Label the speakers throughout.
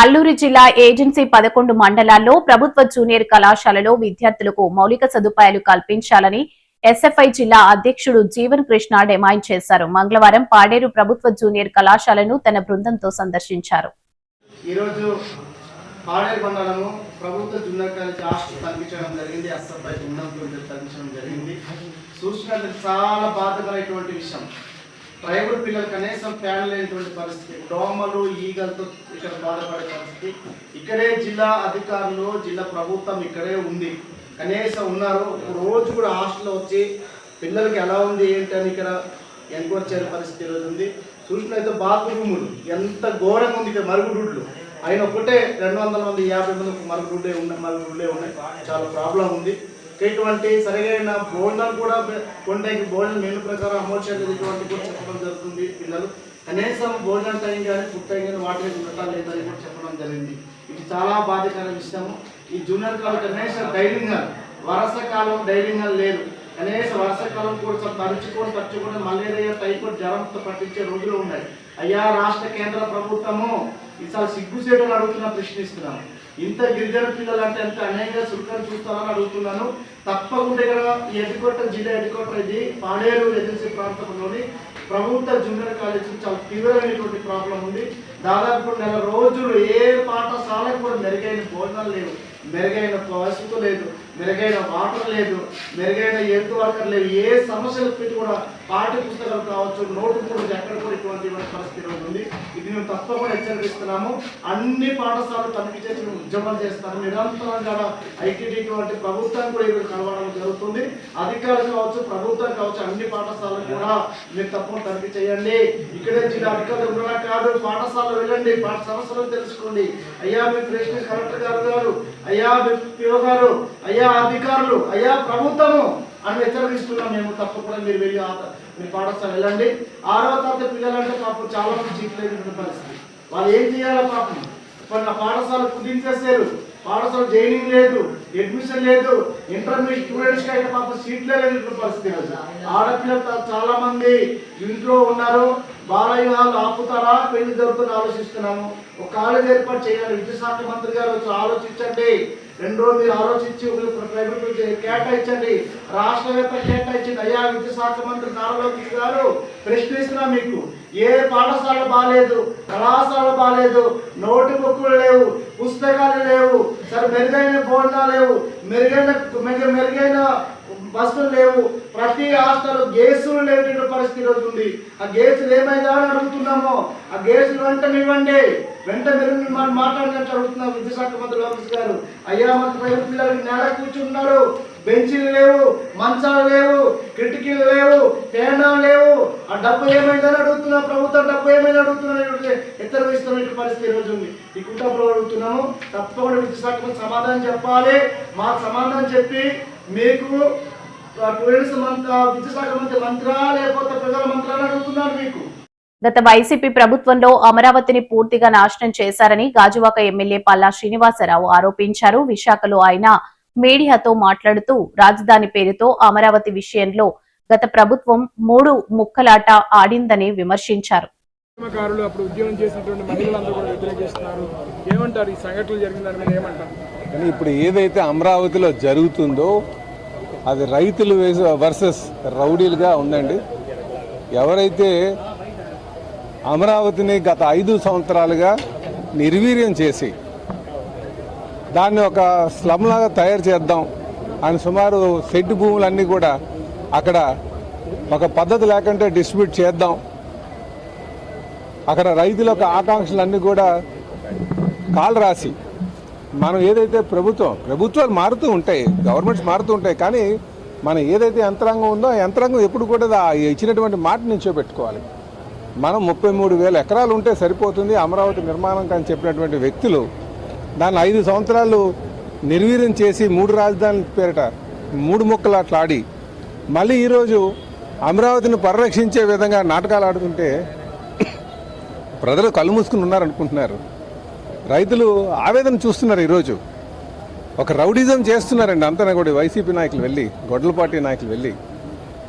Speaker 1: అల్లూరు జిల్లా ఏజెన్సీ 11 మండలాల్లో ప్రభుత్వ జూనియర్ కళాశాలలో విద్యార్థులకు మౌలిక సదుపాయాలు కల్పించాలని ఎస్ఎఫ్ఐ జిల్లా అధ్యక్షుడు జీవన్ కృష్ణ డిమాండ్ చేశారు. మంగళవారం పాడేరు ప్రభుత్వ జూనియర్ కళాశాలను తన బృందంతో సందర్శించారు.
Speaker 2: ట్రైబల్ పిల్లలు కనీసం ఫ్యాన్ లేనటువంటి పరిస్థితి, దోమలు ఈగలతో ఇక్కడ బాధపడే పరిస్థితి. ఇక్కడే జిల్లా అధికారులు, జిల్లా ప్రభుత్వం ఇక్కడే ఉంది, కనీసం ఉన్నారు. రోజు కూడా హాస్టల్లో వచ్చి పిల్లలకి ఎలా ఉంది ఏంటని ఇక్కడ ఎంక్వైరీ చేయని పరిస్థితి ఈరోజు ఉంది. చూసినట్లయితే బాత్రూములు ఎంత ఘోరంగా ఉంది. ఇక్కడ మరుగుడుడ్లు ఆయన ఒకటే 250 మంది మరుగుడుడ్లే ఉన్నాయి. చాలా ప్రాబ్లం ఉంది. ఇటువంటి సరైన భోజనాలు కూడా కొండకి భోజనం మెను ప్రకారం అమలు చేయలేదు. ఇటువంటి కూడా చెప్పడం జరుగుతుంది. పిల్లలు కనీసం భోజనం టైం కానీ ఫుడ్ టైం కానీ వాటర్ పెట్టాలి లేదని కూడా చెప్పడం జరిగింది. ఇది చాలా బాధాకర విషయము. ఈ జూనియర్ కాలం కనీసం డైలింగ్ వర్షాకాలం డైలింగ్ లేదు. కనీసం వర్షాకాలం కూడా తరచుకొని మలేరియా, టైఫాయిడ్, జ్వరంతో పట్టించే రోజులు ఉన్నాయి. అయ్యా రాష్ట్ర కేంద్ర ప్రభుత్వము ఈసారి సిగ్గుసేటని అడుగుతున్నా, ప్రశ్నిస్తున్నాను. ఇంత గిరిజన పిల్లలు అంటే ఎంత అన్యాయంగా సుఖాన్ని చూస్తారని అడుగుతున్నాను. తప్పకుండా ఇక్కడ ఎడ్డుకోట జిల్లా ఎడ్డుకోట ఇది పాడేరు ఏజెన్సీ ప్రాంతంలోని ప్రభుత్వ జూనియర్ కాలేజీ చాలా తీవ్రమైనటువంటి ప్రాబ్లం ఉంది. దాదాపు నెల రోజులు ఏ పాఠశాలకు కూడా మెరుగైన భోజనాలు లేవు, మెరుగైన వసతులు లేదు, మెరుగైన వాటర్ లేదు, మెరుగైన హెల్త్ వర్కర్ లేదు. ఏ సమస్యలు పెట్టి కూడా పాఠ్య పుస్తకాలు కావచ్చు, నోటు కూడా ఎక్కడ కూడా ఇటువంటి పరిస్థితి ఉంది. ఇది మేము తప్పకుండా హెచ్చరిస్తున్నాము. అన్ని పాఠశాలలు తనిఖీ చేసి ఉద్యమాలు చేస్తాము. నిరంతరంగా ఐటీడీ వంటి ప్రభుత్వం కూడా ఇక్కడ కలవడం జరుగుతుంది. అధికారులు కావచ్చు, ప్రభుత్వం కావచ్చు, అన్ని పాఠశాలలు కూడా మీరు తప్పకుండా తనిఖీ చేయండి. ఇక్కడే జిల్లా అధికారులు కూడా కాదు, పాఠశాలలో వెళ్ళండి, పాఠ సమస్యలను తెలుసుకోండి. అయ్యా మీ ప్రెసిడెంట్ కలెక్టర్ గారు, అయ్యా పిఓ గారు, అయ్యా అధికారులు, అయ్యా ప్రభుత్వము అని హెచ్చరిస్తున్నాం. మేము తప్పకుండా మీరు వెళ్ళి మీ పాఠశాల వెళ్ళండి. 6వ తరగతి పిల్లలంటే పాపం చాలా మంది జీవితలేని పరిస్థితి. వాళ్ళు ఏం చేయాలో పాపం కొన్ని పాఠశాల కుదించేసారు. పాఠశాల జైనింగ్ లేదు, అడ్మిషన్ లేదు, ఇంటర్మీడియట్ స్టూడెంట్స్కి అయితే పాపం సీట్లే లేదు పరిస్థితి. ఆడపిల్లలు చాలా మంది ఇంట్లో ఉన్నారు. బాలయ్య వాళ్ళు ఆపుతారా, పెళ్లి జరుగుతుందని ఆలోచిస్తున్నాము. ఒక కాలేజ్ ఏర్పాటు చేయాలి. విద్యాశాఖ మంత్రి గారు ఆలోచించండి. 2 రోజులు మీరు ఆలోచించి ప్రైవేట్ కేటాయించండి. రాష్ట్ర వ్యాప్తంగా కేటాయించండి. అయ్యా విద్యాశాఖ మంత్రి నారా లోకేష్ గారు ప్రశ్నిస్తున్నా, మీకు ఏ పాఠశాల బాగాలేదు, కళాశాల బాగాలేదు, నోటు బుక్కులు లేవు, పుస్తకాలు లేవు, సరే మెరుగైన భోజనాలు లేవు, మెరుగైన బస్సులు లేవు, ప్రతి హాస్టల్ గ్యాసులు లేని పరిస్థితి రోజు ఉంది. ఆ గ్యాసులు ఏమైందా అని అడుగుతున్నాము. ఆ గ్యాసులు వెంటనే ఇవ్వండి. మీరు మాట్లాడినట్టు అడుగుతున్నాం విద్యాశాఖ మంత్రి లోకేష్ గారు. అయ్యా మన ప్రైవేట్ పిల్లలకి నేల కూర్చున్నారు, బెంచీలు లేవు, మంచాలు లేవు, కిటికీలు లేవు, ఫ్యానాలు లేవు. ఆ డబ్బు ఏమైందని అడుగుతున్నా, ప్రభుత్వం డబ్బు ఏమైనా అడుగుతున్నా, హెచ్చరిస్తున్న పరిస్థితి రోజు ఉంది. ఈ కుటుంబంలో అడుగుతున్నాము. తప్పకుండా విద్యాశాఖ మంత్రి సమాధానం చెప్పాలి. మాకు సమాధానం చెప్పి మీకు విద్యాశాఖ మంత్రి మంత్రా లేకపోతే ప్రజల మంత్రా అని అడుగుతున్నారు. మీకు
Speaker 1: గత వైసీపీ ప్రభుత్వంలో అమరావతిని పూర్తిగా నాశనం చేశారని గాజువాక ఎమ్మెల్యే పల్లా శ్రీనివాసరావు ఆరోపించారు. విశాఖలో ఆయన మీడియాతో మాట్లాడుతూ రాజధాని పేరుతో అమరావతి విషయంలో గత ప్రభుత్వం 3 ముక్కలాట ఆడిందని విమర్శించారు.
Speaker 3: అప్పుడు ఉద్యోగం చేసినటువంటి మహిళలందరూ కూడా వ్యతిరేకిస్తున్నారు. ఏమంటారు ఈ సంఘటనలు జరిగిన దాని మీద ఏమంటారు?
Speaker 4: కానీ ఇప్పుడు ఏదైతే అమరావతిలో జరుగుతుందో అది రైతులు వర్సెస్ రౌడీలుగా ఉందండి. ఎవరైతే అమరావతిని గత 5 సంవత్సరాలుగా నిర్వీర్యం చేసి దాన్ని ఒక స్లమ్లాగా తయారు చేద్దాం అని సుమారు సెట్ భూములన్నీ కూడా అక్కడ ఒక పద్ధతి లేకుంటే డిస్ట్రిబ్యూట్ చేద్దాం, అక్కడ రైతుల యొక్క ఆకాంక్షలన్నీ కూడా కాలు రాసి మనం ఏదైతే ప్రభుత్వాలు మారుతూ ఉంటాయి, గవర్నమెంట్స్ మారుతూ ఉంటాయి, కానీ మనం ఏదైతే యంత్రాంగం ఉందో ఆ యంత్రాంగం ఎప్పుడు కూడా ఇచ్చినటువంటి మాట నిల్చోబెట్టుకోవాలి. మనం 33,000 ఎకరాలు ఉంటే సరిపోతుంది అమరావతి నిర్మాణం అని చెప్పినటువంటి వ్యక్తులు దాన్ని 5 సంవత్సరాలు నిర్వీర్యం చేసి 3 రాజధానుల పేరిట 3 ముక్కలాట్లు ఆడి మళ్ళీ ఈరోజు అమరావతిని పరిరక్షించే విధంగా నాటకాలు ఆడుతుంటే ప్రజలు కళ్ళు మూసుకుని ఉన్నారనుకుంటున్నారు. రైతులు ఆవేదన చూస్తున్నారు. ఈరోజు ఒక రౌడిజం చేస్తున్నారండి అంతనే కూడా వైసీపీ నాయకులు వెళ్ళి, గొడ్లపార్టీ నాయకులు వెళ్ళి.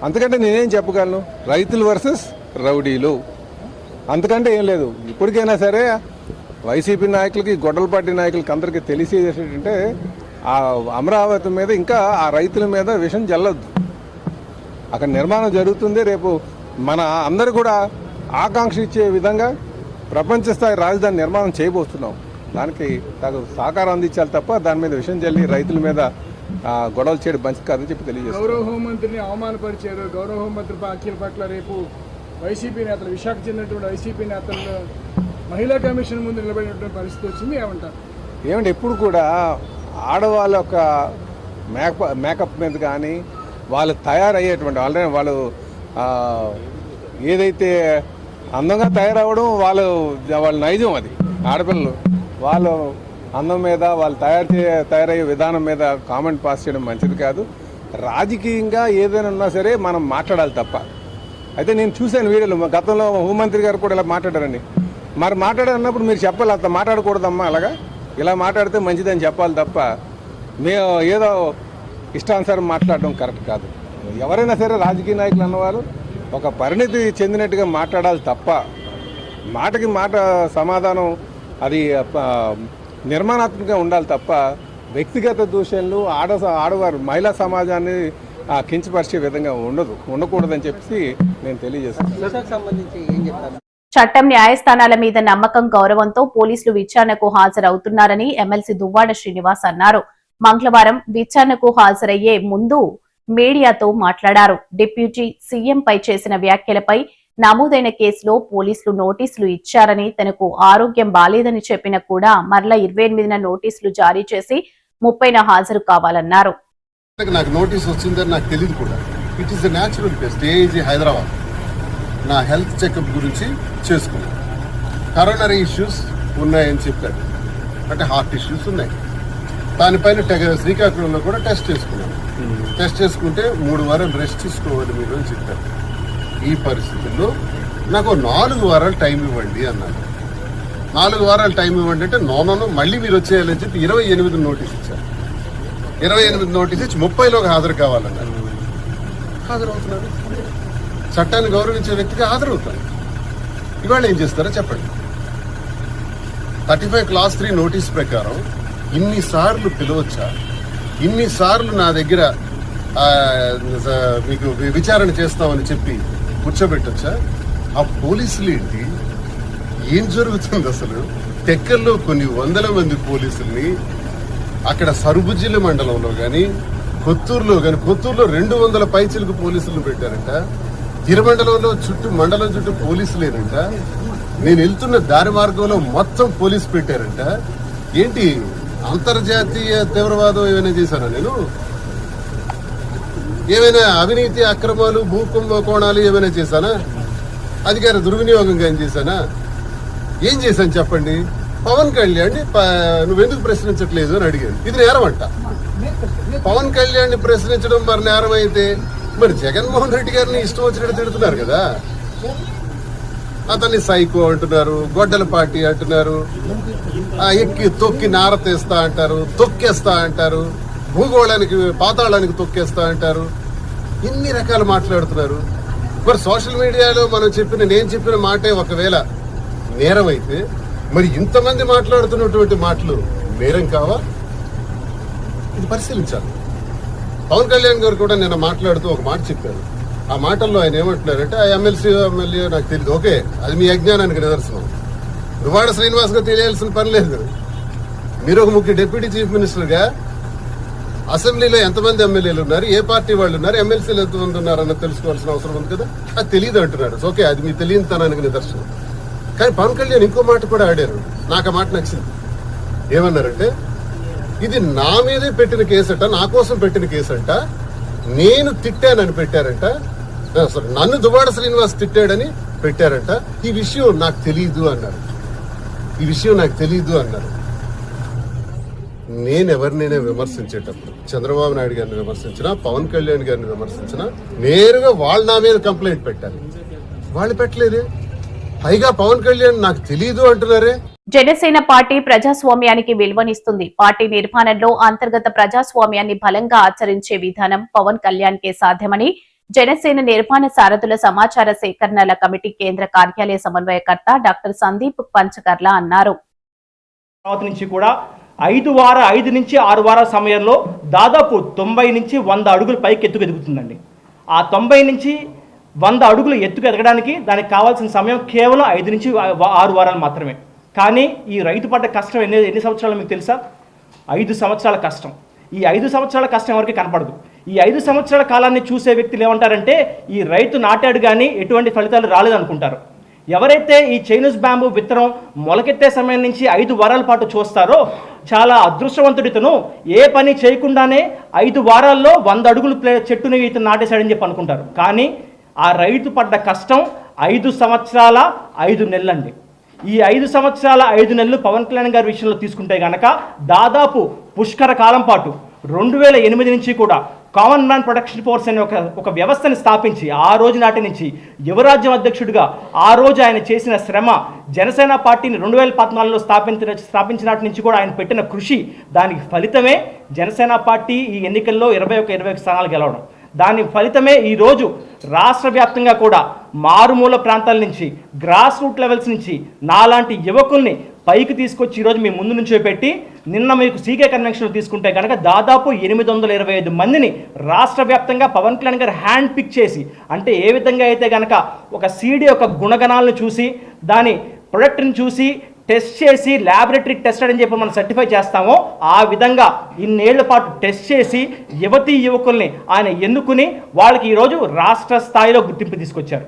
Speaker 4: అంతకంటే నేనేం చెప్పగలను? రైతులు వర్సెస్ రౌడీలు, అంతకంటే ఏం లేదు. ఇప్పటికైనా సరే వైసీపీ నాయకులకి గొడ్డలపాటి నాయకులకి అందరికీ తెలిసేది ఏంటంటే ఆ అమరావతి మీద ఇంకా ఆ రైతుల మీద విషం జల్లొద్దు. అక్కడ నిర్మాణం జరుగుతుంది. రేపు మన అందరూ కూడా ఆకాంక్ష ఇచ్చే విధంగా ప్రపంచ స్థాయి రాజధాని నిర్మాణం చేయబోతున్నాం. దానికి తగు సహకారం అందించాలి తప్ప దాని మీద విషం జల్లి రైతుల మీద గొడవలు చేయడం మంచిది కాదని చెప్పి తెలియజేస్తారు.
Speaker 3: గౌరవ హోంమంత్రిని అవమానపరిచారు. గౌరవ హోంమంత్రి వ్యాఖ్యల పట్ల రేపు వైసీపీ నేతలు, విశాఖ చెందినటువంటి వైసీపీ నేతలు మహిళా కమిషన్ ముందు నిలబడినటువంటి పరిస్థితి వచ్చింది. ఏమంటారు?
Speaker 4: ఏమంటే ఎప్పుడు కూడా ఆడవాళ్ళ యొక్క మేకప్ మీద కానీ వాళ్ళు తయారయ్యేటువంటి ఆల్రెడీ వాళ్ళు ఏదైతే అందంగా తయారవ్వడం వాళ్ళ నైజం. అది ఆడపిల్లలు వాళ్ళు అందం మీద వాళ్ళు తయారయ్యే విధానం మీద కామెంట్ పాస్ చేయడం మంచిది కాదు. రాజకీయంగా ఏదైనా ఉన్నా సరే మనం మాట్లాడాలి తప్ప. అయితే నేను చూశాను వీడియోలు, గతంలో హోంమంత్రి గారు కూడా ఇలా మాట్లాడారండి. మరి మాట్లాడాలన్నప్పుడు మీరు చెప్పాలి, అంత మాట్లాడకూడదమ్మా, అలాగా ఇలా మాట్లాడితే మంచిదని చెప్పాలి తప్ప మేము ఏదో ఇష్టానుసారం మాట్లాడడం కరెక్ట్ కాదు. ఎవరైనా సరే రాజకీయ నాయకులు అన్నవారు ఒక పరిణితి చెందినట్టుగా మాట్లాడాలి తప్ప మాటకి మాట సమాధానం అది నిర్మాణాత్మకంగా ఉండాలి తప్ప వ్యక్తిగత దూషణలు ఆడవారు మహిళా సమాజాన్ని కించపరిచే విధంగా ఉండకూడదని చెప్పి నేను తెలియజేస్తాను.
Speaker 1: చట్టం న్యాయస్థానాల మీద నమ్మకం, గౌరవంతో పోలీసులు విచారణకు హాజరవుతున్నారని ఎమ్మెల్సీ దువ్వాడ శ్రీనివాస్ అన్నారు. మంగళవారం విచారణకు హాజరయ్యే ముందు మీడియాతో మాట్లాడారు. డిప్యూటీ సీఎంపై చేసిన వ్యాఖ్యలపై నమోదైన కేసులో పోలీసులు నోటీసులు ఇచ్చారని, తనకు ఆరోగ్యం బాలేదని చెప్పినా కూడా మరలా 28న నోటీసులు జారీ చేసి 30న హాజరు కావాలన్నారు.
Speaker 5: నాకు నోటీస్ వచ్చిందని నాకు తెలియదు కూడా. It is the natural test. AIG Hyderabad నా హెల్త్ చెకప్ గురించి చేసుకున్నాను. కరోనరీ ఇష్యూస్ ఉన్నాయని చెప్పాడు, అంటే హార్ట్ ఇష్యూస్ ఉన్నాయి. దానిపైన శ్రీకాకుళంలో కూడా టెస్ట్ చేసుకున్నాను. టెస్ట్ చేసుకుంటే 3 వారాలు రెస్ట్ తీసుకోవాలి మీరు అని చెప్పారు. ఈ పరిస్థితుల్లో నాకు 4 వారాలు టైం ఇవ్వండి అన్నారు. 4 వారాలు టైం ఇవ్వండి అంటే నోనో మళ్ళీ మీరు వచ్చేయాలని చెప్పి 28 నోటీస్ ఇచ్చారు. 28 నోటీస్ ఇచ్చి 30లోకి హాజరు కావాలన్నారు. హాజరవుతున్నారు. చట్టాన్ని గౌరవించే వ్యక్తిగా హాజరవుతారు. ఇవాళ ఏం చేస్తారో చెప్పండి. 35 క్లాస్ 3 నోటీస్ ప్రకారం ఇన్నిసార్లు పిలవచ్చా? ఇన్నిసార్లు నా దగ్గర మీకు విచారణ చేస్తామని చెప్పి కూర్చోబెట్టొచ్చా? ఆ పోలీసులు ఏంటి? ఏం జరుగుతుంది అసలు? టెక్కల్లో కొన్ని వందల మంది పోలీసుల్ని అక్కడ సరుబుజ్జిల మండలంలో కానీ కొత్తూరులో కానీ, కొత్తూరులో 200 పైచిలకు పోలీసులు పెట్టారంట. తిరుమండలంలో మండలం చుట్టూ పోలీసులేనంట. నేను వెళ్తున్న దారి మార్గంలో మొత్తం పోలీసు పెట్టారంట. ఏంటి అంతర్జాతీయ తీవ్రవాదం ఏమైనా చేశానా నేను? ఏమైనా అవినీతి అక్రమాలు భూకుంభకోణాలు ఏమైనా చేశానా? అధికార దుర్వినియోగంగా ఏం చేశానా? ఏం చేశాను చెప్పండి. పవన్ కళ్యాణ్ నువ్వెందుకు ప్రశ్నించట్లేదు అని అడిగాను. ఇది నేరం అంట. పవన్ కళ్యాణ్ ప్రశ్నించడం మరి నేరం అయితే మరి జగన్మోహన్ రెడ్డి గారిని ఇష్టం వచ్చినట్టు తిడుతున్నారు కదా. అతన్ని సైకో అంటున్నారు, గొడ్డల పార్టీ అంటున్నారు, ఎక్కి తొక్కి నారతేస్తా అంటారు, తొక్కేస్తా అంటారు, భూగోళానికి పాతాళానికి తొక్కేస్తా అంటారు. ఇన్ని రకాలు మాట్లాడుతున్నారు. మరి సోషల్ మీడియాలో నేను చెప్పిన మాటే ఒకవేళ నేరం అయితే మరి ఇంతమంది మాట్లాడుతున్నటువంటి మాటలు నేరం కావా? ఇది పరిశీలించాలి. పవన్ కళ్యాణ్ గారు కూడా నిన్న మాట్లాడుతూ ఒక మాట చెప్పారు. ఆ మాటల్లో ఆయన ఏమంటున్నారంటే ఆ ఎమ్మెల్యే నాకు తెలియదు. ఓకే, అది మీ అజ్ఞానానికి నిదర్శనం. దువ్వాడ శ్రీనివాస్ గారు తెలియాల్సిన పని లేదు. మీరు ఒక ముఖ్య డిప్యూటీ చీఫ్ మినిస్టర్గా అసెంబ్లీలో ఎంతమంది ఎమ్మెల్యేలు ఉన్నారు, ఏ పార్టీ వాళ్ళు ఉన్నారు, ఎమ్మెల్సీలు ఎంతమంది ఉన్నారు అన్నది తెలుసుకోవాల్సిన అవసరం ఉంది కదా. అది తెలియదు అంటున్నారు. ఓకే, అది మీ తెలియనితనానికి నిదర్శనం. కానీ పవన్ కళ్యాణ్ ఇంకో మాట కూడా ఆడారు. నాకు ఆ మాట నచ్చింది. ఏమన్నారంటే ఇది నా మీదే పెట్టిన కేసట, నా కోసం పెట్టిన కేసంట, నేను తిట్టానని పెట్టారంట, నన్ను దువ్వాడ శ్రీనివాస్ తిట్టాడని పెట్టారంట. ఈ విషయం నాకు తెలియదు అన్నారు. నేనెవరినైనా విమర్శించేటప్పుడు చంద్రబాబు నాయుడు గారిని విమర్శించినా, పవన్ కళ్యాణ్ గారిని విమర్శించినా నేరుగా వాళ్ళు నా మీద కంప్లైంట్ పెట్టాలి. వాళ్ళు పెట్టలేదే. పైగా పవన్ కళ్యాణ్ నాకు తెలీదు అంటున్నారే.
Speaker 1: జనసేన పార్టీ ప్రజాస్వామ్యానికి విలువనిస్తుంది. పార్టీ నిర్మాణంలో అంతర్గత ప్రజాస్వామ్యాన్ని బలంగా ఆచరించే విధానం పవన్ కళ్యాణ్ కే సాధ్యమని జనసేన నిర్మాణ సారథుల సమాచార సేకరణల కమిటీ కేంద్ర కార్యాలయ సమన్వయకర్త డాక్టర్ సందీప్ పంచకర్ల అన్నారు.
Speaker 6: తర్వాత నుంచి కూడా 5 నుంచి 6 వారాల సమయంలో దాదాపు 90 నుంచి 100 అడుగులు పైకి ఎదుగుతుందండి. ఆ 90 నుంచి 100 అడుగులు ఎత్తుకు ఎదగడానికి దానికి కావాల్సిన సమయం కేవలం 5 నుంచి 6 వారాలు మాత్రమే. కానీ ఈ రైతు పడ్డ కష్టం ఎన్ని సంవత్సరాలు మీకు తెలుసా? 5 సంవత్సరాల కష్టం. ఈ 5 సంవత్సరాల కష్టం ఎవరికి కనపడదు. ఈ 5 సంవత్సరాల కాలాన్ని చూసే వ్యక్తులు ఏమంటారంటే ఈ రైతు నాటాడు కానీ ఎటువంటి ఫలితాలు రాలేదనుకుంటారు. ఎవరైతే ఈ చైనీస్ బ్యాంబూ విత్తనం మొలకెత్తే సమయం నుంచి 5 వారాల పాటు చూస్తారో చాలా అదృష్టవంతుడితను ఏ పని చేయకుండానే 5 వారాల్లో 100 అడుగులు చెట్టుని ఇతను నాటేశాడని చెప్పి అనుకుంటారు. కానీ ఆ రైతు పడ్డ కష్టం 5 సంవత్సరాల 5 నెలలండి. ఈ 5 సంవత్సరాల 5 నెలలు పవన్ కళ్యాణ్ గారి విషయంలో తీసుకుంటే కనుక దాదాపు పుష్కర కాలం పాటు 2008 నుంచి కూడా కామన్ మ్యాన్ ప్రొటెక్షన్ ఫోర్స్ అనే ఒక వ్యవస్థని స్థాపించి ఆ రోజు నాటి నుంచి యువరాజ్యం అధ్యక్షుడిగా ఆ రోజు ఆయన చేసిన శ్రమ, జనసేన పార్టీని 2014లో స్థాపించినటి నుంచి కూడా ఆయన పెట్టిన కృషి, దానికి ఫలితమే జనసేన పార్టీ ఈ ఎన్నికల్లో 21 స్థానాలు గెలవడం. దాని ఫలితమే ఈరోజు రాష్ట్ర వ్యాప్తంగా కూడా మారుమూల ప్రాంతాల నుంచి గ్రాస్ రూట్ లెవెల్స్ నుంచి నాలాంటి యువకుల్ని పైకి తీసుకొచ్చి ఈరోజు మీ ముందు నుంచో పెట్టి నిన్న మీకు సీకే కన్వెన్షన్లో తీసుకుంటే కనుక దాదాపు 825 మందిని రాష్ట్ర వ్యాప్తంగా పవన్ కళ్యాణ్ గారు హ్యాండ్ పిక్ చేసి, అంటే ఏ విధంగా అయితే కనుక ఒక సీడీ యొక్క గుణగణాలను చూసి దాని ప్రొడక్ట్ని చూసి టెస్ట్ చేసి ల్యాబొరేటరీ టెస్టెడ్ అని చెప్పి మనం సర్టిఫై చేస్తామో ఆ విధంగా ఇన్నేళ్ల పాటు టెస్ట్ చేసి యువతీ యువకుల్ని ఆయన ఎన్నుకుని వాళ్ళకి ఈరోజు రాష్ట్ర స్థాయిలో గుర్తింపు తీసుకొచ్చారు.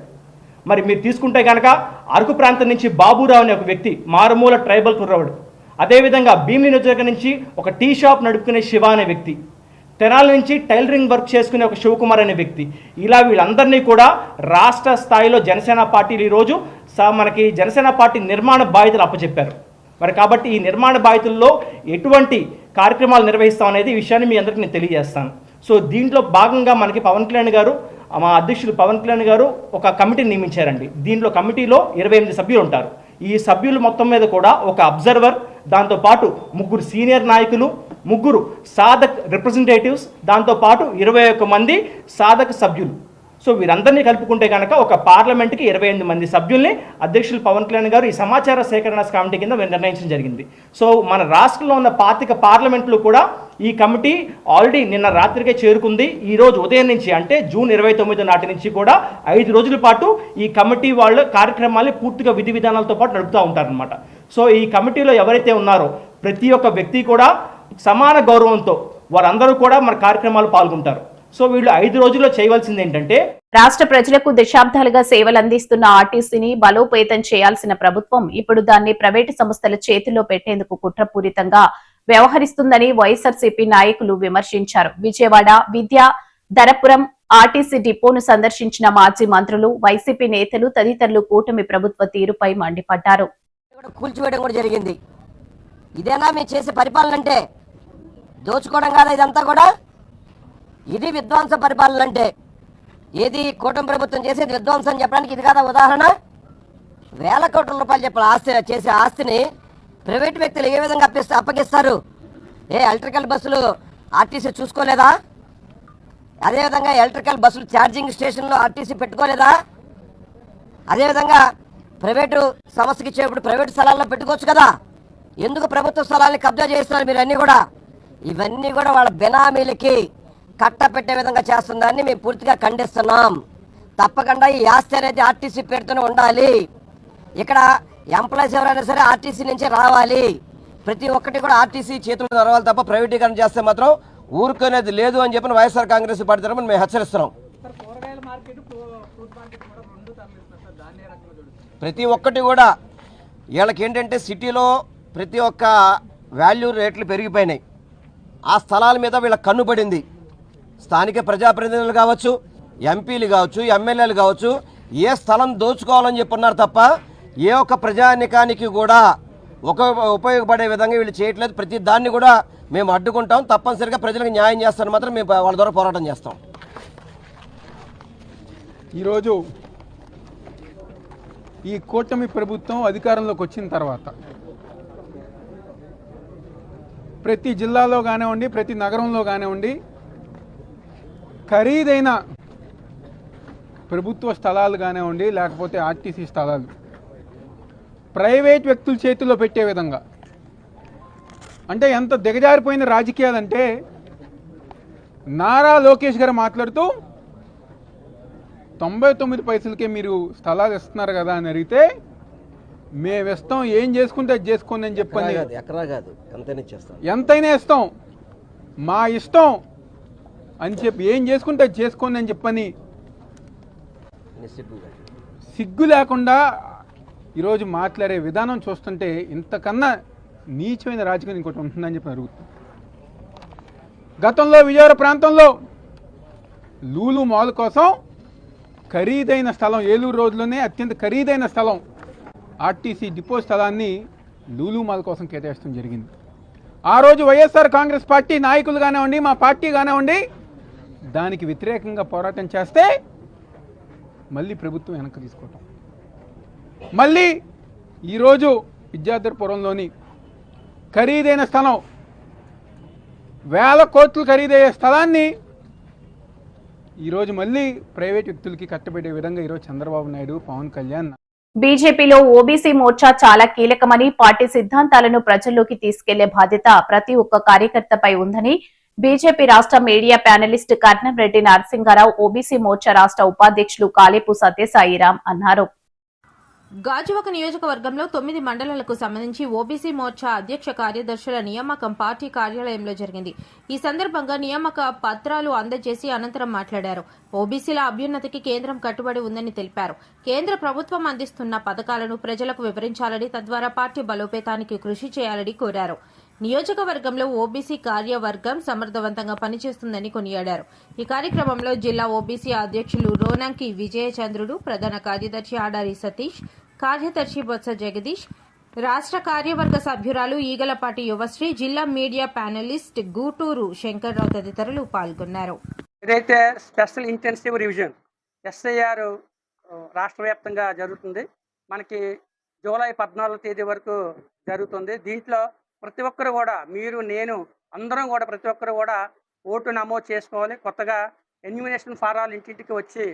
Speaker 6: మరి మీరు తీసుకుంటే కనుక అరకు ప్రాంతం నుంచి బాబురావు అనే ఒక వ్యక్తి, మారుమూల ట్రైబల్ కుర్రవాడు. అదేవిధంగా భీమిలి నియోజకవర్గం నుంచి ఒక టీ షాప్ నడుపుకునే శివ అనే వ్యక్తి, తెనాల నుంచి టైలరింగ్ వర్క్ చేసుకునే ఒక శివకుమార్ అనే వ్యక్తి. ఇలా వీళ్ళందరినీ కూడా రాష్ట్ర స్థాయిలో జనసేన పార్టీలు ఈరోజు మనకి జనసేన పార్టీ నిర్మాణ బాధ్యతలు అప్పచెప్పారు. మరి కాబట్టి ఈ నిర్మాణ బాధ్యతల్లో ఎటువంటి కార్యక్రమాలు నిర్వహిస్తాం అనేది ఈ విషయాన్ని మీ అందరికీ నేను తెలియజేస్తాను. సో దీంట్లో భాగంగా మనకి పవన్ కళ్యాణ్ గారు, మా అధ్యక్షులు పవన్ కళ్యాణ్ గారు ఒక కమిటీని నియమించారండి. దీంట్లో కమిటీలో 28 సభ్యులు ఉంటారు. ఈ సభ్యులు మొత్తం మీద కూడా ఒక అబ్జర్వర్, దాంతోపాటు 3 సీనియర్ నాయకులు, 3 సాధక్ రిప్రజెంటేటివ్స్, దాంతోపాటు 21 మంది సాధక సభ్యులు. సో వీరందరినీ కలుపుకుంటే కనుక ఒక పార్లమెంట్కి 28 మంది సభ్యుల్ని అధ్యక్షులు పవన్ కళ్యాణ్ గారు ఈ సమాచార సేకరణ కమిటీ కింద నిర్ణయించడం జరిగింది. సో మన రాష్ట్రంలో ఉన్న 25 పార్లమెంట్లు కూడా ఈ కమిటీ ఆల్రెడీ నిన్న రాత్రికే చేరుకుంది. ఈ రోజు ఉదయం నుంచి అంటే జూన్ 29 నాటి నుంచి కూడా 5 రోజుల పాటు ఈ కమిటీ వాళ్ళ కార్యక్రమాన్ని పూర్తిగా విధి విధానాలతో పాటు నడుపుతూ ఉంటారనమాట. సో ఈ కమిటీలో ఎవరైతే ఉన్నారో ప్రతి ఒక్క వ్యక్తి కూడా సమాన గౌరవంతో వారందరూ కూడా మన కార్యక్రమాలు పాల్గొంటారు. సో వీళ్ళు 5 రోజుల్లో చేయవలసింది ఏంటంటే
Speaker 1: రాష్ట్ర ప్రజలకు దశాబ్దాలుగా సేవలు అందిస్తున్న ఆర్టీసీని బలోపేతం చేయాల్సిన ప్రభుత్వం ఇప్పుడు దాన్ని ప్రైవేటు సంస్థల చేతుల్లో పెట్టేందుకు కుట్రపూరితంగా వ్యవహరిస్తుందని వైఎస్ఆర్సీపీ నాయకులు విమర్శించారు. విజయవాడ, విద్యా ధరపురం ఆర్టీసీ డిపోను సందర్శించిన మాజీ మంత్రులు, వైసీపీ నేతలు తదితరులు కూటమి ప్రభుత్వ తీరుపై మండిపడ్డారు.
Speaker 7: కూల్చివేయడం కూడా జరిగింది. ఇదేనా మేము చేసే పరిపాలన అంటే? దోచుకోవడం కాదా ఇదంతా కూడా? ఇది విధ్వంస పరిపాలన అంటే? ఏది కూటమి ప్రభుత్వం చేసేది విధ్వంసం చెప్పడానికి ఇది కాదా ఉదాహరణ? వేల కోట్ల రూపాయలు చెప్పిన చేసే ఆస్తిని ప్రైవేట్ వ్యక్తులు ఏ విధంగా అప్పగిస్తారు? ఎలక్ట్రికల్ బస్సులు ఆర్టీసీ చూసుకోలేదా? అదేవిధంగా ఎలక్ట్రికల్ బస్సులు ఛార్జింగ్ స్టేషన్లో ఆర్టీసీ పెట్టుకోలేదా? అదేవిధంగా ప్రైవేటు సంస్థకి ఇచ్చేప్పుడు ప్రైవేటు స్థలాల్లో పెట్టుకోవచ్చు కదా. ఎందుకు ప్రభుత్వ స్థలాన్ని కబ్జా చేస్తున్నారు మీరు? ఇవన్నీ కూడా వాళ్ళ బెనామీలకి కట్టపెట్టే విధంగా చేస్తుందని మేము పూర్తిగా ఖండిస్తున్నాం. తప్పకుండా ఈ ఆస్తి అనేది ఆర్టీసీ పేరుతోనే ఉండాలి. ఇక్కడ ఎంప్లాయీస్ ఎవరైనా సరే ఆర్టీసీ నుంచి రావాలి. ప్రతి ఒక్కటి కూడా ఆర్టీసీ చేతులు నడవాలి తప్ప ప్రైవేటీకరణ చేస్తే మాత్రం ఊరుకునేది లేదు అని చెప్పిన వైఎస్ఆర్ కాంగ్రెస్ పార్టీ తరఫున మేము హెచ్చరిస్తున్నాం. ప్రతి ఒక్కటి కూడా వీళ్ళకి ఏంటంటే సిటీలో ప్రతి ఒక్క వాల్యూ రేట్లు పెరిగిపోయినాయి. ఆ స్థలాల మీద వీళ్ళ కన్నుపడింది. స్థానిక ప్రజాప్రతినిధులు కావచ్చు, ఎంపీలు కావచ్చు, ఎమ్మెల్యేలు కావచ్చు, ఏ స్థలం దోచుకోవాలని చెప్పున్నారు తప్ప ఏ ఒక్క ప్రజానికానికి కూడా ఉపయోగపడే విధంగా వీళ్ళు చేయట్లేదు. ప్రతి దాన్ని కూడా మేము అడ్డుకుంటాం. తప్పనిసరిగా ప్రజలకు న్యాయం చేస్తాను మాత్రం మేము వాళ్ళ ద్వారా పోరాటం చేస్తాం.
Speaker 4: ఈరోజు ఈ కూటమి ప్రభుత్వం అధికారంలోకి వచ్చిన తర్వాత ప్రతి జిల్లాలో కానివ్వండి, ప్రతి నగరంలో కానివ్వండి, ఖరీదైన ప్రభుత్వ స్థలాలు కానివ్వండి, లేకపోతే ఆర్టీసీ స్థలాలు ప్రైవేట్ వ్యక్తుల చేతుల్లో పెట్టే విధంగా
Speaker 8: అంటే ఎంత దిగజారిపోయిన రాజకీయాలంటే నారా లోకేష్ గారు మాట్లాడుతూ 99 పైసలకే మీరు స్థలాలు ఇస్తున్నారు కదా అని అడిగితే మేము ఇస్తాం, ఏం చేసుకుంటే అది చేసుకోండి అని చెప్పని, ఎంతైనా ఇస్తాం, మా ఇష్టం అని చెప్పి ఏం చేసుకుంటే అది చేసుకోండి అని చెప్పని సిగ్గు లేకుండా ఈరోజు మాట్లాడే విధానం చూస్తుంటే ఇంతకన్నా నీచమైన రాజకీయం ఇంకోటి ఉంటుందని చెప్పి అడుగుతుంది. గతంలో విజయవాడ ప్రాంతంలో లూలు మాల్ కోసం ఖరీదైన స్థలం, ఏలూరు రోడ్లోనే అత్యంత ఖరీదైన స్థలం ఆర్టీసీ డిపో స్థలాన్ని లూలు మాల్ కోసం కేటాయించడం జరిగింది. ఆ రోజు వైఎస్ఆర్ కాంగ్రెస్ పార్టీ నాయకులు కానివ్వండి, మా పార్టీ కానివ్వండి, దానికి వ్యతిరేకంగా పోరాటం చేస్తే మళ్ళీ ప్రభుత్వం వెనక్కి తీసుకోవటం, మళ్ళీ ఈరోజు విద్యాధరపురంలోని ఖరీదైన స్థలం, 1000 కోట్లు ఖరీదయ్యే స్థలాన్ని ఈరోజు మళ్ళీ ప్రైవేట్ వ్యక్తులకి కట్టబెట్టే విధంగా ఈరోజు చంద్రబాబు నాయుడు, పవన్ కళ్యాణ్.
Speaker 1: బీజేపీలో ఓబీసీ మోర్చా చాలా కీలకమని, పార్టీ సిద్ధాంతాలను ప్రజల్లోకి తీసుకెళ్లే బాధ్యత ప్రతి ఒక్క కార్యకర్తపై ఉందని బీజేపీ రాష్ట్ర media panelist Karnamreddy Narasimharao, OBC Morcha రాష్ట్ర ఉపాధ్యక్షులు కాలేపు సత్యసాయిరాం అన్నారు.
Speaker 9: గాజువాక నియోజకవర్గంలో 9 మండలాలకు సంబంధించి ఓబీసీ మోర్చా అధ్యక్ష కార్యదర్శుల నియామకం పార్టీ కార్యాలయంలో జరిగింది. ఈ సందర్భంగా నియామక పత్రాలు అందజేసి అనంతరం మాట్లాడారు. ఓబీసీల అభ్యున్నతికి కేంద్రం కట్టుబడి ఉందని తెలిపారు. కేంద్ర ప్రభుత్వం అందిస్తున్న పథకాలను ప్రజలకు వివరించాలని, తద్వారా పార్టీ బలోపేతానికి కృషి చేయాలని కోరారు. నియోజకవర్గంలో ఓబీసీ కార్యవర్గం సమర్థవంతంగా పనిచేస్తుందని కొనియాడారు. ఈ కార్యక్రమంలో జిల్లా ఓబీసీ అధ్యక్షులు రోనంకి విజయచంద్రుడు, ప్రధాన కార్యదర్శి ఆడారి సతీష్, కార్యదర్శి బొత్స జగదీష్, రాష్ట్ర కార్యవర్గ సభ్యురాలు ఈగలపాటి యువశ్రీ, జిల్లా మీడియా ప్యానలిస్ట్ గూటూరు శంకర్రావు తదితరులు పాల్గొన్నారు.
Speaker 10: ఏదైతే స్పెషల్ ఇంటెన్సివ్ రివిజన్ ఎస్ఐఆర్ రాష్ట్ర వ్యాప్తంగా జరుగుతుంది. మనకి జూలై 14వ తేదీ వరకు జరుగుతుంది. దీంట్లో ప్రతి ఒక్కరు కూడా, మీరు, నేను, అందరం కూడా, ప్రతి ఒక్కరు కూడా ఓటు నమోదు చేసుకోవాలి. కొత్తగా ఎన్యూమినేషన్ ఫారాలు ఇంటింటికి వచ్చి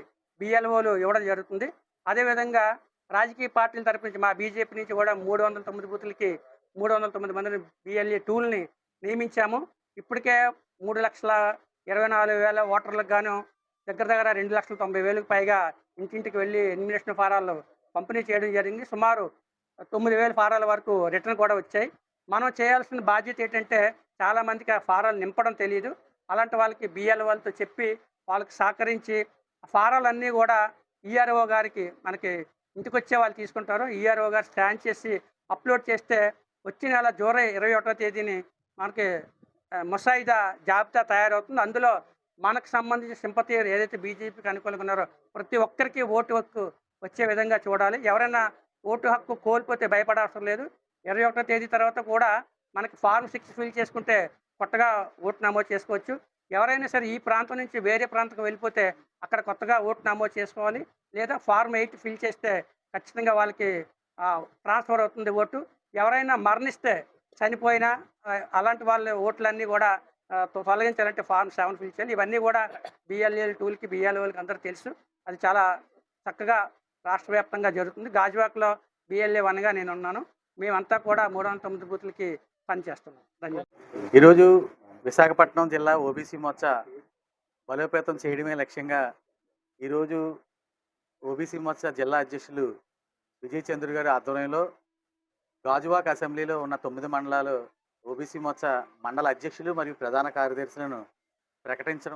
Speaker 10: బిఎల్ఓలు ఇవ్వడం జరుగుతుంది. అదేవిధంగా రాజకీయ పార్టీల తరపు నుంచి మా బీజేపీ నుంచి కూడా 309 బూతులకి 309 మందిని బిఎల్ఏ టూల్ని నియమించాము. ఇప్పటికే 3,24,000 ఓటర్లకు గాను దగ్గర 2,90,000కు పైగా ఇంటింటికి వెళ్ళి ఎన్యూమినేషన్ ఫారాలు పంపిణీ చేయడం జరిగింది. సుమారు 9,000 ఫారాల వరకు రిటర్న్ కూడా వచ్చాయి. మనం చేయాల్సిన బాధ్యత ఏంటంటే, చాలామందికి ఆ ఫారాలు నింపడం తెలియదు. అలాంటి వాళ్ళకి బిఎల్ వాళ్ళతో చెప్పి వాళ్ళకి సహకరించి ఫారాలన్నీ కూడా ఈఆర్ఓ గారికి మనకి ఇంటికి వచ్చే వాళ్ళు తీసుకుంటారు. ఈఆర్ఓ గారు స్కాన్ చేసి అప్లోడ్ చేస్తే వచ్చే నెల జూలై 21వ తేదీని మనకి ముసాయిదా జాబితా తయారవుతుంది. అందులో మనకు సంబంధించిన సింపతి ఏదైతే బీజేపీకి అనుకూలంగా ఉన్నారో ప్రతి ఒక్కరికి ఓటు హక్కు వచ్చే విధంగా చూడాలి. ఎవరైనా ఓటు హక్కు కోల్పోతే భయపడవసరం లేదు. 21వ తేదీ తర్వాత కూడా మనకి ఫార్మ్ 6 ఫిల్ చేసుకుంటే కొత్తగా ఓటు నమోదు చేసుకోవచ్చు. ఎవరైనా సరే ఈ ప్రాంతం నుంచి వేరే ప్రాంతం వెళ్ళిపోతే అక్కడ కొత్తగా ఓటు నమోదు చేసుకోవాలి. లేదా ఫార్మ్ 8 ఫిల్ చేస్తే ఖచ్చితంగా వాళ్ళకి ట్రాన్స్ఫర్ అవుతుంది ఓటు. ఎవరైనా మరణిస్తే, చనిపోయినా అలాంటి వాళ్ళ ఓట్లన్నీ కూడా తొలగించాలంటే ఫార్మ్ 7 ఫిల్ చేయాలి. ఇవన్నీ కూడా బిఎల్ఏ టూల్కి, బిఎల్ఓలకి అందరూ తెలుసు. అది చాలా చక్కగా రాష్ట్ర వ్యాప్తంగా జరుగుతుంది. గాజువాకలో బిఎల్ఏ 1గా నేను ఉన్నాను. మేమంతా కూడా 309 బూతులకి పనిచేస్తున్నాం. ధన్యవాదాలు.
Speaker 11: ఈరోజు విశాఖపట్నం జిల్లా ఓబీసీ మోర్చా బలోపేతం చేయడమే లక్ష్యంగా ఈరోజు ఓబీసీ మోర్చా జిల్లా అధ్యక్షులు విజయచంద్రుడు గారి ఆధ్వర్యంలో గాజువాక అసెంబ్లీలో ఉన్న 9 మండలాలు ఓబీసీ మోర్చా మండల అధ్యక్షులు మరియు ప్రధాన కార్యదర్శులను ప్రకటించడం